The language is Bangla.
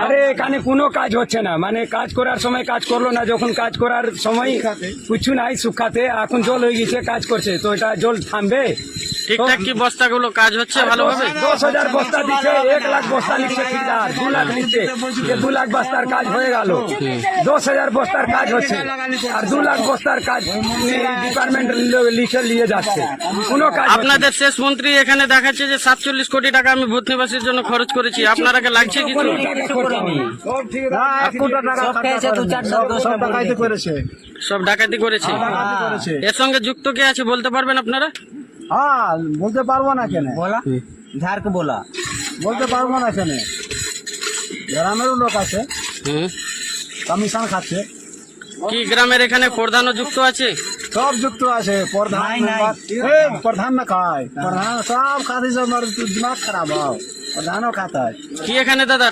আরে এখানে কোনো কাজ হচ্ছে না, মানে কাজ করার সময় কাজ করলো না, যখন কাজ করার সময় কিছু নাই শুকাতে, এখন জল হয়ে গেছে, কাজ করছে, তো এটা জল থামবে? ঠিকঠাক কি বস্তাগুলো কাজ হচ্ছে ভালোভাবে? 10,000 বস্তা দিচ্ছে, 1 লাখ বস্তা নিচ্ছে, ঠিকঠাক 2 লাখ নিচ্ছে, 2 লাখ বস্তার কাজ হয়ে গেল, 10,000 বস্তার কাজ হচ্ছে, আর 2 লাখ বস্তার কাজ ডিপার্টমেন্ট লিখে নিয়ে যাচ্ছে, কোনো কাজ হচ্ছে না। আপনাদের শেষ মন্ত্রী এখানে দেখাচ্ছে যে 47 কোটি টাকা আমি ভূত নিবাসীর জন্য খরচ করেছি, আপনার আগে লাগছে কিছু? সব ডাকাতি করেছে। এর সঙ্গে যুক্ত কে আছে বলতে পারবেন আপনারা? হ্যাঁ, বলতে পারবো না কেন, बोला झार के बोला বলতে পারবো না কেন, গ্রামেরও লোক আছে, হুম। কমিশন খাচ্ছে, কি গ্রামের এখানে প্রধানও যুক্ত আছে? সব যুক্ত আছে, প্রধান নাই, নাই। প্রধান না খায়, প্রধান সব খাতে, সব দিমাগ খারাপ হয়, প্রধানও খাতে হয়। কি এখানে দাদা